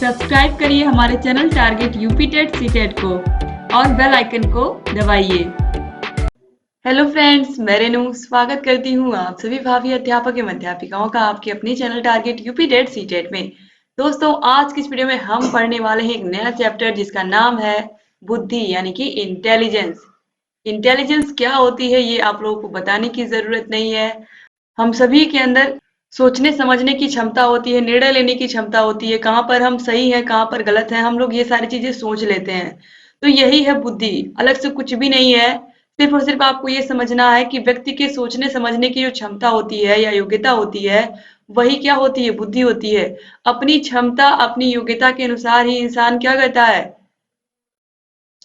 Subscribe करिए हमारे channel target UP TET CTET को और बेल आइकन को दबाइए। हेलो फ्रेंड्स, मैं रेनू स्वागत करती हूँ आप सभी भावी अध्यापक एवं अध्यापिकाओं का आपके अपने channel target UP TET CTET में। दोस्तों, आज की इस वीडियो में हम पढ़ने वाले हैं एक नया चैप्टर जिसका नाम है बुद्धि यानी कि इंटेलिजेंस। इंटेलिजेंस क्या होती है ये आप लोगों को बताने की जरूरत नहीं है। हम सभी के अंदर सोचने समझने की क्षमता होती है, निर्णय लेने की क्षमता होती है, कहाँ पर हम सही हैं कहाँ पर गलत हैं, हम लोग ये सारी चीजें सोच लेते हैं। तो यही है बुद्धि, अलग से कुछ भी नहीं है। सिर्फ और सिर्फ आपको ये समझना है कि व्यक्ति के सोचने समझने की जो क्षमता होती है या योग्यता होती है, वही क्या होती है, बुद्धि होती है। अपनी क्षमता अपनी योग्यता के अनुसार ही इंसान क्या करता है,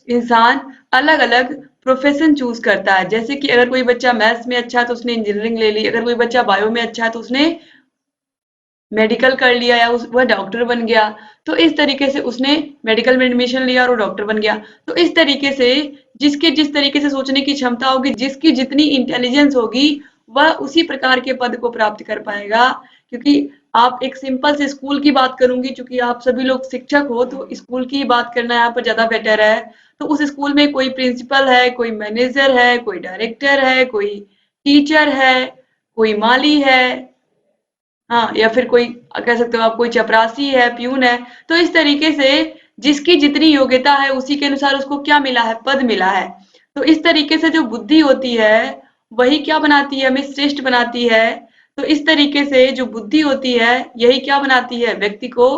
इंसान अलग अलग प्रोफेशन चूज करता है। जैसे कि अगर कोई बच्चा मैथ्स में अच्छा है तो उसने इंजीनियरिंग ले ली, अगर कोई बच्चा बायो में अच्छा है तो उसने मेडिकल कर लिया या वह डॉक्टर बन गया। तो इस तरीके से उसने मेडिकल में एडमिशन लिया और वो डॉक्टर बन गया। तो इस तरीके से जिसके जिस तरीके से सोचने की क्षमता होगी, जिसकी जितनी इंटेलिजेंस होगी, वह उसी प्रकार के पद को प्राप्त कर पाएगा। क्योंकि आप एक सिंपल से स्कूल की बात करूंगी, क्योंकि आप सभी लोग शिक्षक हो तो स्कूल की बात करना यहाँ पर ज्यादा बेटर है। तो उस स्कूल में कोई प्रिंसिपल है, कोई मैनेजर है, कोई डायरेक्टर है, कोई टीचर है, कोई माली है, हाँ, या फिर कोई कह सकते हो आप कोई चपरासी है, प्यून है। तो इस तरीके से जिसकी जितनी योग्यता है उसी के अनुसार उसको क्या मिला है, पद मिला है। तो इस तरीके से जो बुद्धि होती है वही क्या बनाती है, हमें श्रेष्ठ बनाती है। तो इस तरीके से जो बुद्धि होती है यही क्या बनाती है, व्यक्ति को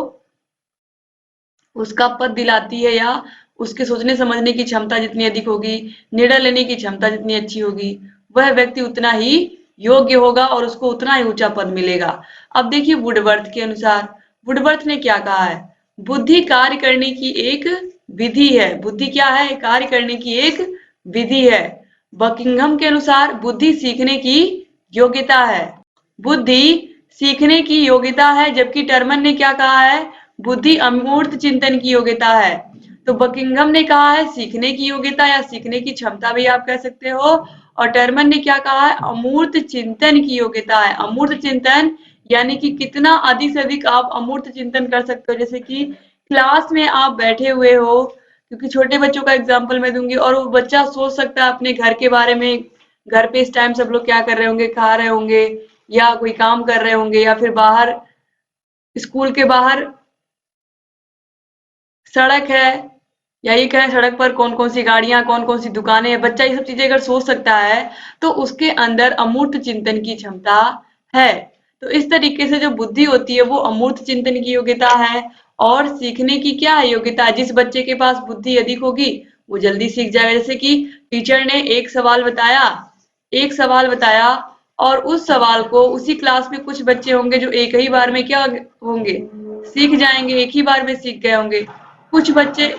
उसका पद दिलाती है, या उसके सोचने समझने की क्षमता जितनी अधिक होगी, निर्णय लेने की क्षमता जितनी अच्छी होगी, वह व्यक्ति उतना ही योग्य होगा और उसको उतना ही ऊंचा पद मिलेगा। अब देखिए वुडवर्थ के अनुसार, वुडवर्थ ने क्या कहा है, बुद्धि कार्य करने की एक विधि है। बुद्धि क्या है, कार्य करने की एक विधि है। बकिंघम के अनुसार बुद्धि सीखने की योग्यता है। बुद्धि सीखने की योग्यता है, जबकि टर्मन ने क्या कहा है, बुद्धि अमूर्त चिंतन की योग्यता है। तो बकिंघम ने कहा है सीखने की योग्यता या सीखने की क्षमता भी आप कह सकते हो, और टर्मन ने क्या कहा है, अमूर्त चिंतन की योग्यता है। अमूर्त चिंतन यानी कि कितना अधिक से अधिक आप अमूर्त चिंतन कर सकते हो। जैसे कि क्लास में आप बैठे हुए हो, क्योंकि छोटे बच्चों का एग्जाम्पल मैं दूंगी, और वो बच्चा सोच सकता है अपने घर के बारे में, घर पे इस टाइम सब लोग क्या कर रहे होंगे, खा रहे होंगे या कोई काम कर रहे होंगे, या फिर बाहर स्कूल के बाहर सड़क है, या ये कहें सड़क पर कौन कौन सी गाड़ियां, कौन कौन सी दुकानें हैं। बच्चा ये सब चीजें अगर सोच सकता है तो उसके अंदर अमूर्त चिंतन की क्षमता है। तो इस तरीके से जो बुद्धि होती है वो अमूर्त चिंतन की योग्यता है। और सीखने की क्या है, योग्यता है। जिस बच्चे के पास बुद्धि अधिक होगी वो जल्दी सीख जाएगा। जैसे कि टीचर ने एक सवाल बताया और उस सवाल को उसी क्लास में कुछ बच्चे होंगे जो एक ही बार में क्या होंगे, सीख जाएंगे, एक ही बार में सीख गए होंगे। कुछ बच्चे,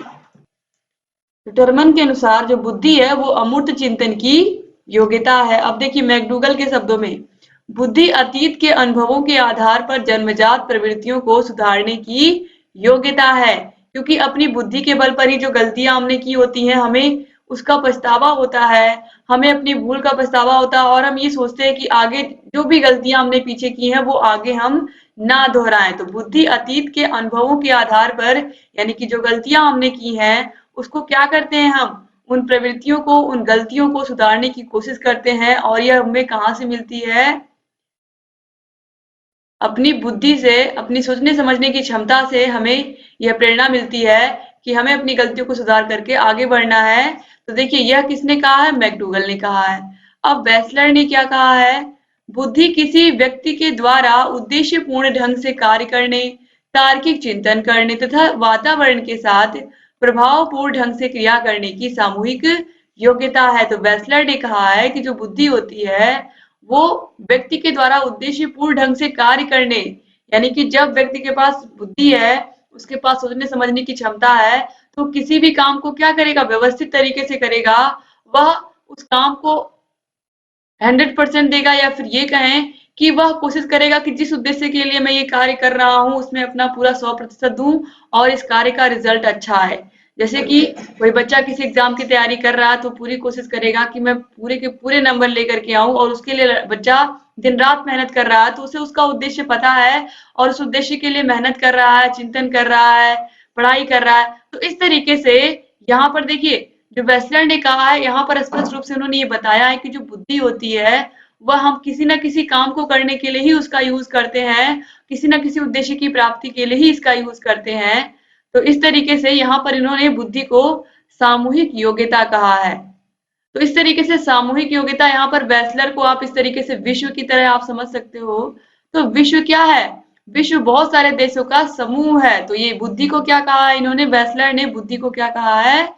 टर्मन के अनुसार जो बुद्धि है वो अमूर्त चिंतन की योग्यता है। अब देखिए मैकडूगल के शब्दों में, बुद्धि अतीत के अनुभवों के आधार पर जन्मजात प्रवृत्तियों को सुधारने की योग्यता है। क्योंकि अपनी बुद्धि के बल पर ही जो गलतियां हमने की होती हैं, हमें उसका पछतावा होता है, हमें अपनी भूल का पछतावा होता है, और हम ये सोचते हैं कि आगे जो भी गलतियां हमने पीछे की हैं वो आगे हम ना दोहराएं। तो बुद्धि अतीत के अनुभवों के आधार पर, यानी कि जो गलतियां हमने की हैं उसको क्या करते हैं, हम उन प्रवृत्तियों को, उन गलतियों को सुधारने की कोशिश करते हैं। और यह हमें कहाँ से मिलती है, अपनी बुद्धि से, अपनी सोचने समझने की क्षमता से हमें यह प्रेरणा मिलती है कि हमें अपनी गलतियों को सुधार करके आगे बढ़ना है। तो देखिए यह किसने कहा है, मैकडूगल ने कहा है। अब वेस्लर ने क्या कहा है, बुद्धि किसी व्यक्ति के द्वारा उद्देश्यपूर्ण ढंग से कार्य करने, तार्किक चिंतन करने तथा वातावरण के साथ प्रभावपूर्ण ढंग से क्रिया करने की सामूहिक योग्यता है। तो वेस्लर ने कहा है कि जो बुद्धि होती है वो व्यक्ति के द्वारा उद्देश्यपूर्ण ढंग से कार्य करने, यानी कि जब व्यक्ति के पास बुद्धि है, उसके पास सोचने समझने की क्षमता है, तो किसी भी काम को क्या करेगा, व्यवस्थित तरीके से करेगा। वह उस काम को 100% देगा, या फिर ये कहें कि वह कोशिश करेगा कि जिस उद्देश्य के लिए मैं ये कार्य कर रहा हूँ उसमें अपना पूरा 100% दूं और इस कार्य का रिजल्ट अच्छा आए। जैसे कि कोई बच्चा किसी एग्जाम की तैयारी कर रहा है तो पूरी कोशिश करेगा कि मैं पूरे के पूरे नंबर लेकर के आऊं, और उसके लिए बच्चा दिन रात मेहनत कर रहा है, तो उसे उसका उद्देश्य पता है और उस उद्देश्य के लिए मेहनत कर रहा है, चिंतन कर रहा है, पढ़ाई कर रहा है। तो इस तरीके से यहाँ पर देखिए, जो वेस्लर ने कहा है, यहाँ पर स्पष्ट रूप से उन्होंने ये बताया है कि जो बुद्धि होती है वह हम किसी न किसी काम को करने के लिए ही उसका यूज करते हैं, किसी न किसी उद्देश्य की प्राप्ति के लिए ही इसका यूज करते हैं। तो इस तरीके से यहाँ पर इन्होंने बुद्धि को सामूहिक योग्यता कहा है। तो इस तरीके से सामूहिक योग्यता, यहाँ पर बैचलर को आप इस तरीके से विश्व की तरह आप समझ सकते हो। तो विश्व क्या है? विश्व बहुत सारे देशों का समूह है। तो ये बुद्धि को क्या कहा है इन्होंने, बैचलर ने बुद्धि को क्या कहा है?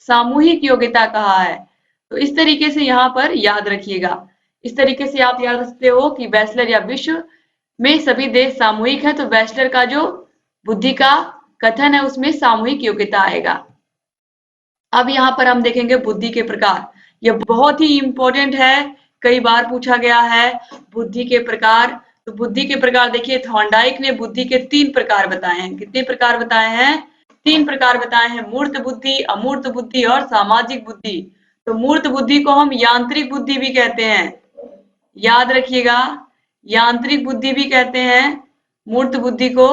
सामूहिक योग्यता कहा है। तो इस तरीके से यहाँ पर याद रखिएगा। इस तरीके से आप याद रख सकते हो कि बैचलर या विश्व में सभी देश सामूहिक है, तो बैचलर का जो बुद्धि का कथन है उसमें सामूहिक योग्यता आएगा। अब यहाँ पर हम देखेंगे बुद्धि के प्रकार। यह बहुत ही इंपॉर्टेंट है, कई बार पूछा गया है बुद्धि के प्रकार। तो बुद्धि के प्रकार देखिए, थॉर्नडाइक ने बुद्धि के 3 प्रकार बताए हैं। कितने प्रकार बताए हैं? 3 प्रकार बताए हैं, मूर्त बुद्धि, अमूर्त बुद्धि और सामाजिक बुद्धि। तो मूर्त बुद्धि को हम यांत्रिक बुद्धि भी कहते हैं, याद रखिएगा, यांत्रिक बुद्धि भी कहते हैं मूर्त बुद्धि को।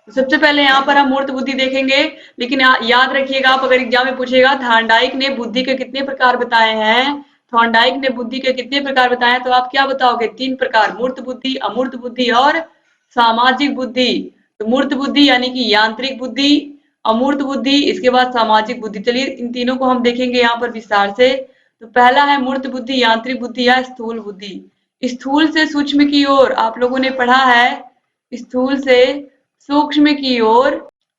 सबसे पहले यहाँ पर हम मूर्त बुद्धि देखेंगे, लेकिन याद रखिएगा, आप अगर एग्जाम में पूछेगा थॉर्नडाइक ने बुद्धि के कितने प्रकार बताए हैं, थॉर्नडाइक ने बुद्धि के कितने प्रकार बताए हैं, तो आप क्या बताओगे? 3 प्रकार, मूर्त बुद्धि, अमूर्त बुद्धि और सामाजिक बुद्धि। तो मूर्त बुद्धि यानी कि यांत्रिक बुद्धि, अमूर्त बुद्धि, इसके बाद सामाजिक बुद्धि। चलिए इन तीनों को हम देखेंगे यहाँ पर विस्तार से। तो पहला है मूर्त बुद्धि, यांत्रिक बुद्धि या स्थूल बुद्धि। स्थूल से सूक्ष्म की ओर, आप लोगों ने पढ़ा है, स्थूल से सूक्ष्म की ओर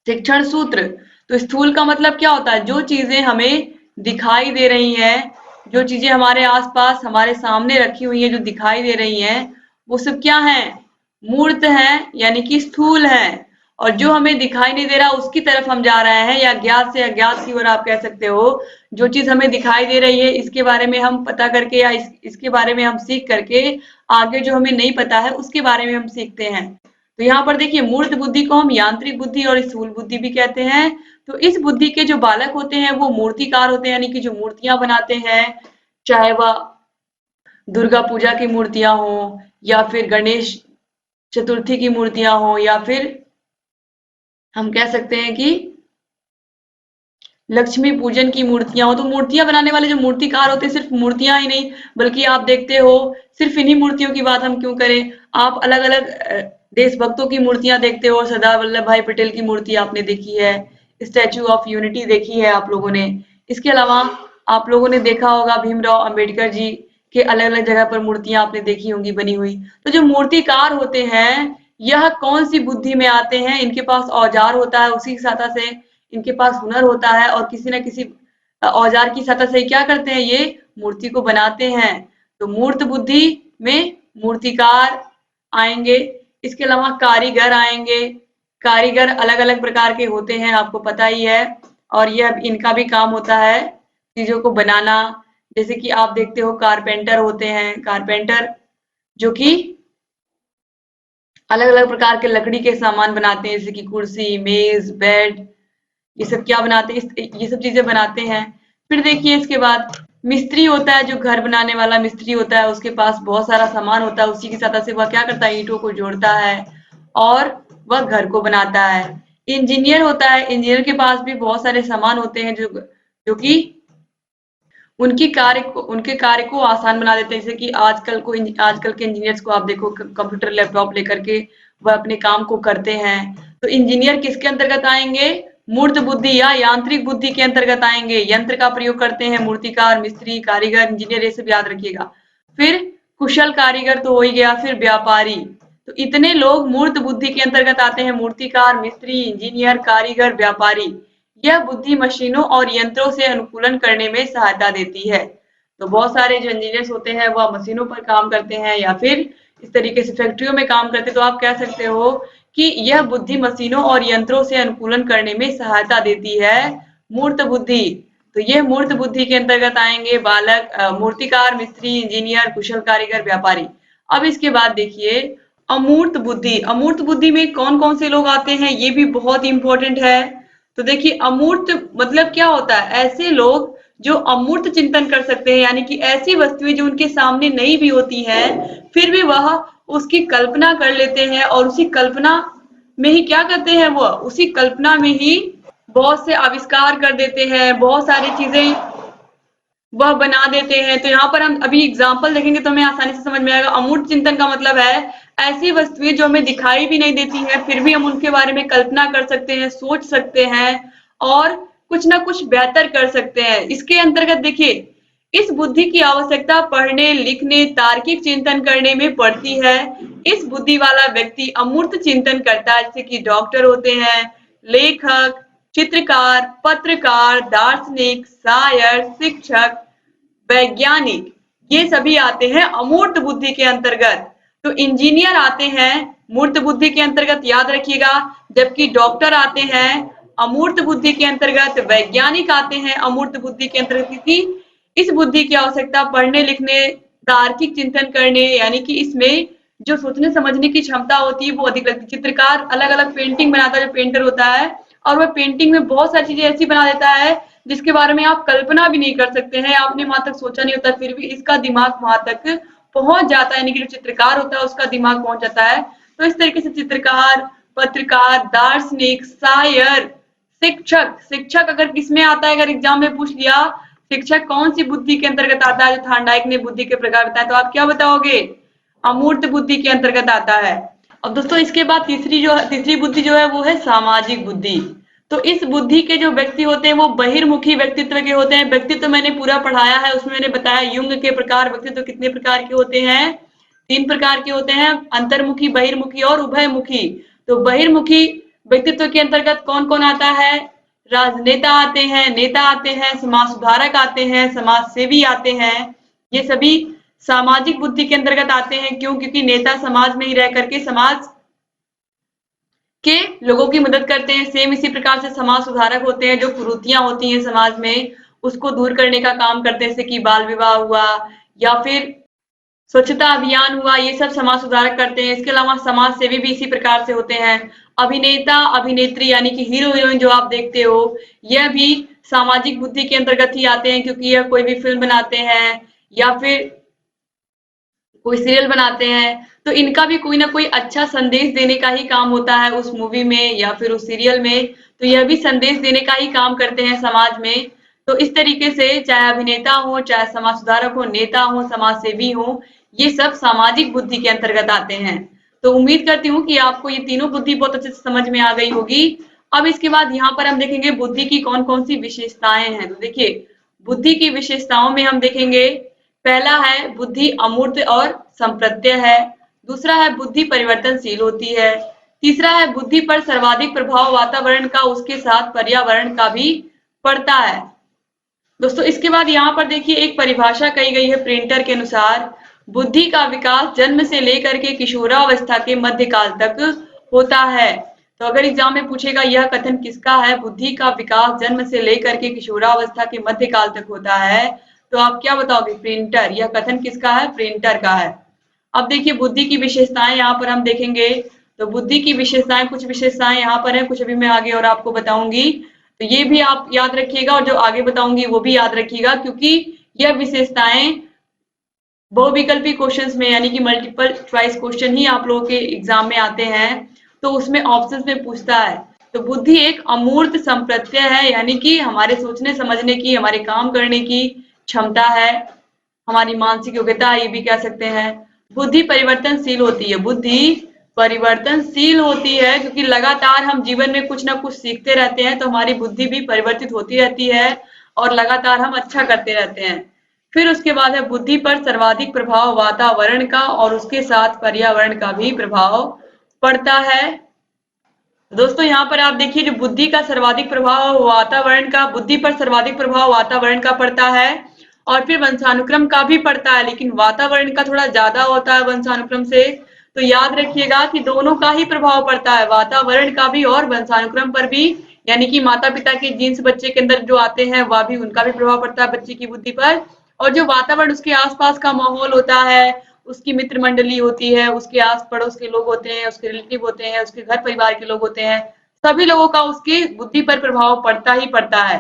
शिक्षण सूत्र। तो स्थूल का मतलब क्या होता है? जो चीजें हमें दिखाई दे रही हैं, जो चीजें हमारे आसपास हमारे सामने रखी हुई हैं, जो दिखाई दे रही हैं, वो सब क्या हैं? मूर्त हैं, यानी कि स्थूल हैं। और जो हमें दिखाई नहीं दे रहा उसकी तरफ हम जा रहे हैं, या ज्ञात से अज्ञात की ओर आप कह सकते हो। जो चीज हमें दिखाई दे रही है इसके बारे में हम पता करके या इसके बारे में हम सीख करके आगे जो हमें नहीं पता है उसके बारे में हम सीखते हैं। तो यहाँ पर देखिए, मूर्त बुद्धि को हम यांत्रिक बुद्धि और स्थूल बुद्धि भी कहते हैं। तो इस बुद्धि के जो बालक होते हैं वो मूर्तिकार होते हैं, यानी कि जो मूर्तियां बनाते हैं, चाहे वह दुर्गा पूजा की मूर्तियां हो, या फिर गणेश चतुर्थी की मूर्तियां हो, या फिर हम कह सकते हैं कि लक्ष्मी पूजन की मूर्तियां हो। तो मूर्तियां बनाने वाले जो मूर्तिकार होते हैं, सिर्फ मूर्तियां ही नहीं बल्कि आप देखते हो, सिर्फ इन्हीं मूर्तियों की बात हम क्यों करें, आप अलग अलग देशभक्तों की मूर्तियां देखते हो। सरदार वल्लभ भाई पटेल की मूर्ति आपने देखी है, स्टैचू ऑफ यूनिटी देखी है आप लोगों ने। इसके अलावा आप लोगों ने देखा होगा भीमराव अंबेडकर जी के अलग अलग जगह पर मूर्तियां आपने देखी होंगी बनी हुई। तो जो मूर्तिकार होते हैं, यह कौन सी बुद्धि में आते हैं? इनके पास औजार होता है, उसी की सहायता से इनके पास हुनर होता है, और किसी न किसी औजार की सहायता से क्या करते हैं? ये मूर्ति को बनाते हैं। तो मूर्त बुद्धि में मूर्तिकार आएंगे। इसके अलावा कारीगर आएंगे। कारीगर अलग अलग प्रकार के होते हैं, आपको पता ही है, और यह इनका भी काम होता है चीजों को बनाना। जैसे कि आप देखते हो कारपेंटर होते हैं, कारपेंटर जो कि अलग अलग प्रकार के लकड़ी के सामान बनाते हैं, जैसे कि कुर्सी, मेज, बेड, ये सब क्या बनाते हैं? ये सब चीजें बनाते हैं। फिर देखिए इसके बाद मिस्त्री होता है, जो घर बनाने वाला मिस्त्री होता है, उसके पास बहुत सारा सामान होता है, उसी की सहायता से वह क्या करता है? ईंटों को जोड़ता है और वह घर को बनाता है। इंजीनियर होता है, इंजीनियर के पास भी बहुत सारे सामान होते हैं जो कि उनके कार्य को आसान बना देते हैं। जैसे कि आजकल के इंजीनियर्स को आप देखो, कंप्यूटर लैपटॉप लेकर के वह अपने काम को करते हैं। तो इंजीनियर किसके अंतर्गत आएंगे? मूर्त बुद्धि या यांत्रिक बुद्धि के अंतर्गत आएंगे। यंत्र का प्रयोग करते हैं मूर्तिकार, मिस्त्री, कारीगर, इंजीनियर, ये सब याद रखिएगा। फिर कुशल कारीगर तो हो ही गया, फिर व्यापारी। तो इतने लोग मूर्त बुद्धि के अंतर्गत आते हैं, मूर्तिकार, मिस्त्री, इंजीनियर, कारीगर, व्यापारी। यह बुद्धि मशीनों और यंत्रों से अनुकूलन करने में सहायता देती है। तो बहुत सारे जो इंजीनियर्स होते हैं वह मशीनों पर काम करते हैं, या फिर इस तरीके से फैक्ट्रियों में काम करते हैं। तो आप कह सकते हो कि यह बुद्धि मशीनों और यंत्रों से अनुकूलन करने में सहायता देती है, मूर्त बुद्धि। तो यह मूर्त बुद्धि के अंतर्गत आएंगे बालक, मूर्तिकार, मिस्त्री, इंजीनियर, कुशल कारीगर, व्यापारी। अब इसके बाद देखिए अमूर्त बुद्धि। अमूर्त बुद्धि में कौन कौन से लोग आते हैं, ये भी बहुत इंपॉर्टेंट है। तो देखिए अमूर्त मतलब क्या होता है? ऐसे लोग जो अमूर्त चिंतन कर सकते हैं, यानी कि ऐसी वस्तुएं जो उनके सामने नहीं भी होती हैं, फिर भी वह उसकी कल्पना कर लेते हैं और उसी कल्पना में ही क्या करते हैं, वो उसी कल्पना में ही बहुत से आविष्कार कर देते हैं, बहुत सारी चीजें वह बना देते हैं। तो यहाँ पर हम अभी एग्जाम्पल देखेंगे तो हमें आसानी से समझ में आएगा। अमूर्त चिंतन का मतलब है ऐसी वस्तुएं जो हमें दिखाई भी नहीं देती हैं, फिर भी हम उनके बारे में कल्पना कर सकते हैं, सोच सकते हैं और कुछ ना कुछ बेहतर कर सकते हैं। इसके अंतर्गत देखिए, इस बुद्धि की आवश्यकता पढ़ने, लिखने, तार्किक चिंतन करने में पड़ती है। इस बुद्धि वाला व्यक्ति अमूर्त चिंतन करता है, जैसे कि डॉक्टर होते हैं, लेखक, चित्रकार, पत्रकार, दार्शनिक, शायर, शिक्षक, वैज्ञानिक, ये सभी आते हैं अमूर्त बुद्धि के अंतर्गत। तो इंजीनियर आते हैं मूर्त बुद्धि के अंतर्गत, याद रखिएगा, जबकि डॉक्टर आते हैं अमूर्त बुद्धि के अंतर्गत, वैज्ञानिक आते हैं अमूर्त बुद्धि के अंतर्गत, क्योंकि इस बुद्धि की आवश्यकता पढ़ने, लिखने, तार्किक चिंतन करने, यानी कि इसमें जो सोचने समझने की क्षमता होती है वो अधिक लगती है। चित्रकार अलग अलग पेंटिंग बनाता है, जो पेंटर होता है, और वह पेंटिंग में बहुत सारी चीजें ऐसी बना देता है जिसके बारे में आप कल्पना भी नहीं कर सकते हैं, आपने वहां तक सोचा नहीं होता, फिर भी इसका दिमाग वहां तक पहुंच जाता है, यानी कि जो चित्रकार होता है उसका दिमाग पहुंच जाता है। तो इस तरीके से चित्रकार, पत्रकार, दार्शनिक, शायर, शिक्षक, शिक्षक अगर किसमें आता है, अगर एग्जाम में पूछ लिया शिक्षक कौन सी बुद्धि के अंतर्गत आता है, जो थार्डाइक ने बुद्धि के प्रकार बताया, तो आप क्या बताओगे, अमूर्त बुद्धि के अंतर्गत आता है। अब दोस्तों इसके बाद तीसरी बुद्धि जो है वो है सामाजिक बुद्धि। तो इस बुद्धि के जो व्यक्ति होते हैं वो बहिर्मुखी व्यक्तित्व के होते हैं। व्यक्तित्व मैंने पूरा पढ़ाया है, उसमें मैंने बताया युंग के प्रकार, व्यक्तित्व कितने प्रकार के होते हैं, 3 प्रकार के होते हैं, अंतर्मुखी, बहिर्मुखी और उभयमुखी। तो बहिर्मुखी व्यक्तित्व के अंतर्गत कौन कौन आता है, राजनेता आते हैं, नेता आते हैं, समाज सुधारक आते हैं, समाज सेवी आते हैं। ये सभी सामाजिक बुद्धि के अंतर्गत आते हैं। क्यों? क्योंकि नेता समाज में ही रह करके समाज के लोगों की मदद करते हैं। सेम इसी प्रकार से समाज सुधारक होते हैं, जो कुरीतियां होती हैं समाज में उसको दूर करने का काम करते हैं, जैसे कि बाल विवाह हुआ या फिर स्वच्छता अभियान हुआ, ये सब समाज सुधारक करते हैं। इसके अलावा समाज सेवी भी इसी प्रकार से होते हैं। अभिनेता, अभिनेत्री, यानी कि हीरो हीरोइन जो आप देखते हो, यह भी सामाजिक बुद्धि के अंतर्गत ही आते हैं, क्योंकि यह कोई भी फिल्म बनाते हैं या फिर कोई सीरियल बनाते हैं, तो इनका भी कोई ना कोई अच्छा संदेश देने का ही काम होता है उस मूवी में या फिर उस सीरियल में। तो यह भी संदेश देने का ही काम करते हैं समाज में। तो इस तरीके से चाहे अभिनेता हो, चाहे समाज सुधारक हो, नेता हो, समाज सेवी हो, ये सब सामाजिक बुद्धि के अंतर्गत आते हैं। तो उम्मीद करती हूँ कि आपको ये तीनों बुद्धि बहुत अच्छे से समझ में आ गई होगी। अब इसके बाद यहाँ पर हम देखेंगे बुद्धि की कौन कौन सी विशेषताएं हैं। तो देखिए, बुद्धि की विशेषताओं में हम देखेंगे, पहला है बुद्धि अमूर्त और संप्रत्यय है। दूसरा है बुद्धि परिवर्तनशील होती है। तीसरा है बुद्धि पर सर्वाधिक प्रभाव वातावरण का, उसके साथ पर्यावरण का भी पड़ता है। दोस्तों इसके बाद यहाँ पर देखिए एक परिभाषा कही गई है प्रिंटर के अनुसार, बुद्धि का विकास जन्म से लेकर के किशोरावस्था के मध्यकाल तक होता है। तो अगर एग्जाम में पूछेगा यह कथन किसका है, बुद्धि का विकास जन्म से लेकर के किशोरावस्था के मध्यकाल तक होता है, तो आप क्या बताओगे, प्रिंटर। यह कथन किसका है, प्रिंटर का है। अब देखिए बुद्धि की विशेषताएं यहाँ पर हम देखेंगे। तो बुद्धि की विशेषताएं, कुछ विशेषताएं यहाँ पर है, कुछ अभी मैं आगे और आपको बताऊंगी। तो ये भी आप याद रखिएगा और जो आगे बताऊंगी वो भी याद रखिएगा, क्योंकि यह विशेषताएं बहुविकल्पी क्वेश्चंस में, यानी कि मल्टीपल चॉइस क्वेश्चन ही आप लोगों के एग्जाम में आते हैं, तो उसमें ऑप्शंस में पूछता है। तो बुद्धि एक अमूर्त संप्रत्यय है, यानी कि हमारे सोचने समझने की, हमारे काम करने की क्षमता है, हमारी मानसिक योग्यता है, ये भी कह सकते हैं। बुद्धि परिवर्तनशील होती है, बुद्धि परिवर्तनशील होती है, क्योंकि लगातार हम जीवन में कुछ ना कुछ सीखते रहते हैं, तो हमारी बुद्धि भी परिवर्तित होती रहती है और लगातार हम अच्छा करते रहते हैं। फिर उसके बाद है बुद्धि पर सर्वाधिक प्रभाव वातावरण का और उसके साथ पर्यावरण का भी प्रभाव पड़ता है। दोस्तों यहाँ पर आप देखिए, जो बुद्धि का सर्वाधिक प्रभाव वातावरण का, बुद्धि पर सर्वाधिक प्रभाव वातावरण का पड़ता है और फिर वंशानुक्रम का भी पड़ता है, लेकिन वातावरण का थोड़ा ज्यादा होता है वंशानुक्रम से। तो याद रखिएगा कि दोनों का ही प्रभाव पड़ता है, वातावरण का भी और वंशानुक्रम पर भी, यानी कि माता पिता के जीन्स बच्चे के अंदर जो आते हैं वह भी, उनका भी प्रभाव पड़ता है बच्चे की बुद्धि पर। और जो वातावरण, उसके आसपास का माहौल होता है, उसकी मित्र मंडली होती है, उसके आस पड़ोस के लोग होते हैं, उसके रिलेटिव होते हैं, उसके घर परिवार के लोग होते हैं, सभी लोगों का उसकी बुद्धि पर प्रभाव पड़ता ही पड़ता है।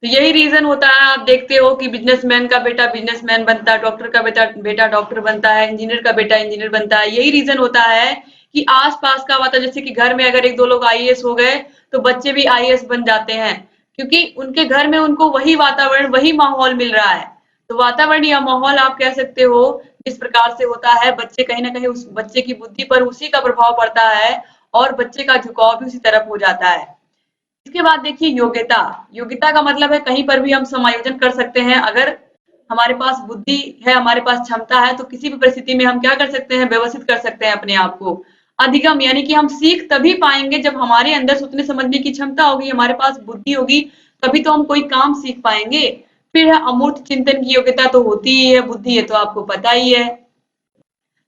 तो यही रीजन होता है, आप देखते हो कि बिजनेसमैन का बेटा बिजनेसमैन बनता है, डॉक्टर का बेटा बेटा डॉक्टर बनता है, इंजीनियर का बेटा इंजीनियर बनता है। यही रीजन होता है कि आसपास का वातावरण, जैसे कि घर में अगर एक दो लोग आईएएस हो गए तो बच्चे भी आईएएस बन जाते हैं, क्योंकि उनके घर में उनको वही वातावरण वही माहौल मिल रहा है। तो वातावरण या माहौल आप कह सकते हो जिस प्रकार से होता है, बच्चे कहीं ना कहीं उस बच्चे की बुद्धि पर उसी का प्रभाव पड़ता है और बच्चे का झुकाव भी उसी तरफ हो जाता है। इसके बाद देखिए योग्यता। योग्यता का मतलब है कहीं पर भी हम समायोजन कर सकते हैं। अगर हमारे पास बुद्धि है, हमारे पास क्षमता है, तो किसी भी परिस्थिति में हम क्या कर सकते हैं, व्यवस्थित कर सकते हैं अपने आप को। अधिगम यानी कि हम सीख तभी पाएंगे जब हमारे अंदर सोचने समझने की क्षमता होगी, हमारे पास बुद्धि होगी, तभी तो हम कोई काम सीख पाएंगे। फिर है अमूर्त चिंतन की योग्यता, तो होती ही है बुद्धि, है तो आपको पता ही है।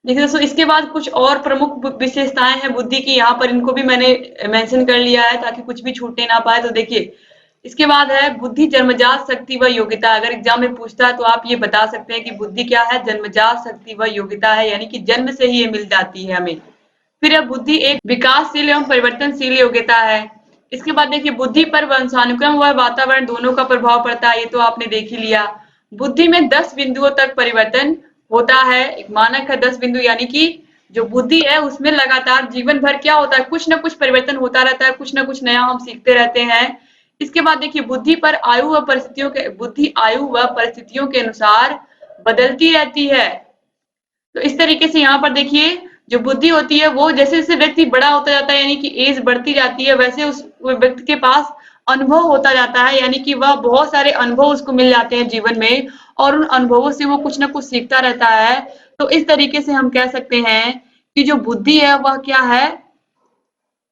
देखिए दोस्तों, इसके बाद कुछ और प्रमुख विशेषताएं हैं बुद्धि की, यहाँ पर इनको भी मैंने मेंशन कर लिया है ताकि कुछ भी छूटने ना पाए। तो देखिए, इसके बाद है बुद्धि जन्मजात शक्ति व योग्यता। अगर एग्जाम में पूछता है तो आप ये बता सकते हैं कि बुद्धि क्या है, जन्मजात शक्ति व योग्यता है, यानी कि जन्म से ही ये मिल जाती है हमें। फिर है बुद्धि एक विकासशील एवं परिवर्तनशील योग्यता है। इसके बाद देखिए, बुद्धि पर वंशानुक्रम व वातावरण दोनों का प्रभाव पड़ता है, ये तो आपने देख ही लिया। बुद्धि में 10 बिंदुओं तक परिवर्तन होता है, एक मानक है 10 बिंदु, यानी कि जो बुद्धि है उसमें लगातार जीवन भर क्या होता है, कुछ ना कुछ परिवर्तन होता रहता है, कुछ ना कुछ नया हम सीखते रहते हैं। इसके बाद देखिए, बुद्धि आयु व परिस्थितियों के अनुसार बदलती रहती है। तो इस तरीके से यहाँ पर देखिए, जो बुद्धि होती है वो जैसे जैसे व्यक्ति बड़ा होता जाता है, यानी कि एज बढ़ती जाती है, वैसे उस व्यक्ति के पास अनुभव होता जाता है, यानी कि वह बहुत सारे अनुभव उसको मिल जाते हैं जीवन में, और उन अनुभवों से वो कुछ ना कुछ सीखता रहता है। तो इस तरीके से हम कह सकते हैं कि जो बुद्धि है वह क्या है,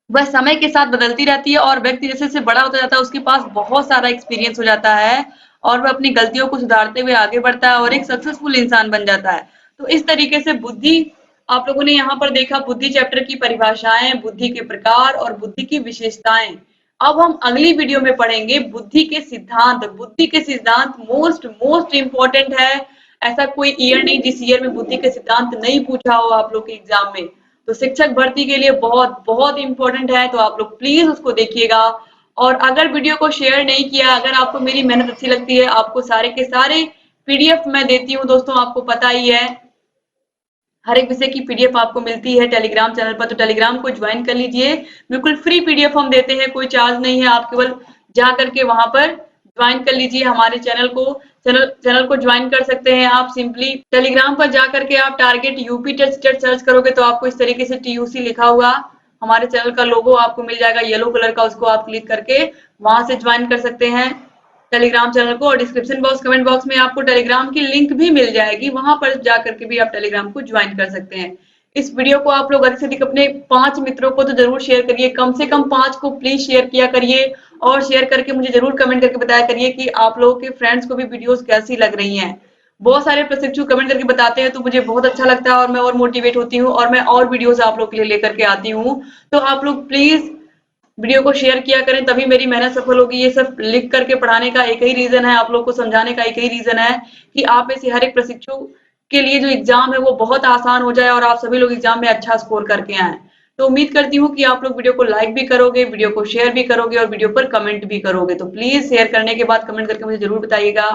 वह समय के साथ बदलती रहती है, और व्यक्ति जैसे जैसे बड़ा होता जाता है उसके पास बहुत सारा एक्सपीरियंस हो जाता है, और वह अपनी गलतियों को सुधारते हुए आगे बढ़ता है और एक सक्सेसफुल इंसान बन जाता है। तो इस तरीके से बुद्धि, आप लोगों ने यहाँ पर देखा बुद्धि चैप्टर की परिभाषाएं, बुद्धि के प्रकार और बुद्धि की विशेषताएं। अब हम अगली वीडियो में पढ़ेंगे बुद्धि के सिद्धांत। बुद्धि के सिद्धांत मोस्ट मोस्ट इंपॉर्टेंट है। ऐसा कोई ईयर नहीं जिस ईयर में बुद्धि के सिद्धांत नहीं पूछा हो आप लोग के एग्जाम में। तो शिक्षक भर्ती के लिए बहुत बहुत इंपॉर्टेंट है, तो आप लोग प्लीज उसको देखिएगा। और अगर वीडियो को शेयर नहीं किया, अगर आपको मेरी मेहनत अच्छी लगती है, आपको सारे के सारे पीडीएफ मैं देती हूँ दोस्तों, आपको पता ही है हर एक विषय की पीडीएफ आपको मिलती है टेलीग्राम चैनल पर, तो टेलीग्राम को ज्वाइन कर लीजिए। बिल्कुल फ्री पीडीएफ हम देते हैं, कोई चार्ज नहीं है, आप केवल जा करके वहां पर ज्वाइन कर लीजिए हमारे चैनल को। चैनल को ज्वाइन कर सकते हैं आप सिंपली टेलीग्राम पर जा करके आप टारगेट यूपी टेस्ट सर्च करोगे तो आपको इस तरीके से टीयूसी लिखा हुआ हमारे चैनल का लोगो आपको मिल जाएगा येलो कलर का, उसको आप क्लिक करके वहां से ज्वाइन कर सकते हैं टेलीग्राम चैनल को। और डिस्क्रिप्शन बॉक्स कमेंट बॉक्स में आपको टेलीग्राम की लिंक भी मिल जाएगी, वहां पर जाकर के भी आप टेलीग्राम को ज्वाइन कर सकते हैं। इस वीडियो को आप लोग अधिक से अधिक अपने 5 मित्रों को तो जरूर शेयर करिए, कम से कम 5 को प्लीज शेयर किया करिए, और शेयर करके मुझे जरूर कमेंट करके बताया करिए कि आप लोगों के फ्रेंड्स को भी वीडियोस कैसी लग रही हैं। बहुत सारे प्रशिक्षु कमेंट करके बताते हैं तो मुझे बहुत अच्छा लगता है, और मैं और मोटिवेट होती हूँ, और मैं और वीडियोस आप लोग के लिए लेकर के आती हूँ। तो आप लोग प्लीज वीडियो को शेयर किया करें, तभी मेरी मेहनत सफल होगी। ये सब लिख करके पढ़ाने का एक ही रीजन है, आप लोग को समझाने का एक ही रीजन है कि आप में से हर एक प्रशिक्षु के लिए जो एग्जाम है वो बहुत आसान हो जाए और आप सभी लोग एग्जाम में अच्छा स्कोर करके आए। तो उम्मीद करती हूँ कि आप लोग वीडियो को लाइक भी करोगे, वीडियो को शेयर भी करोगे, और वीडियो पर कमेंट भी करोगे। तो प्लीज शेयर करने के बाद कमेंट करके मुझे जरूर बताइएगा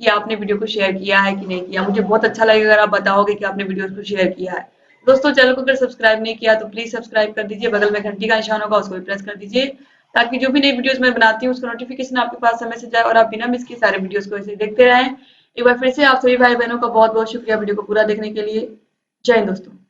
कि आपने वीडियो को शेयर किया है कि नहीं किया। मुझे बहुत अच्छा लगेगा अगर आप बताओगे कि आपने वीडियो को शेयर किया है। दोस्तों, चैनल को अगर सब्सक्राइब नहीं किया तो प्लीज सब्सक्राइब कर दीजिए, बगल में घंटी का निशान होगा उसको भी प्रेस कर दीजिए, ताकि जो भी नई वीडियोस मैं बनाती हूँ उसका नोटिफिकेशन आपके पास समय से जाए और आप बिना मिस किए सारे वीडियोस को ऐसे देखते रहें। एक बार फिर से आप सभी भाई बहनों का बहुत बहुत शुक्रिया वीडियो को पूरा देखने के लिए। जय हिंद दोस्तों।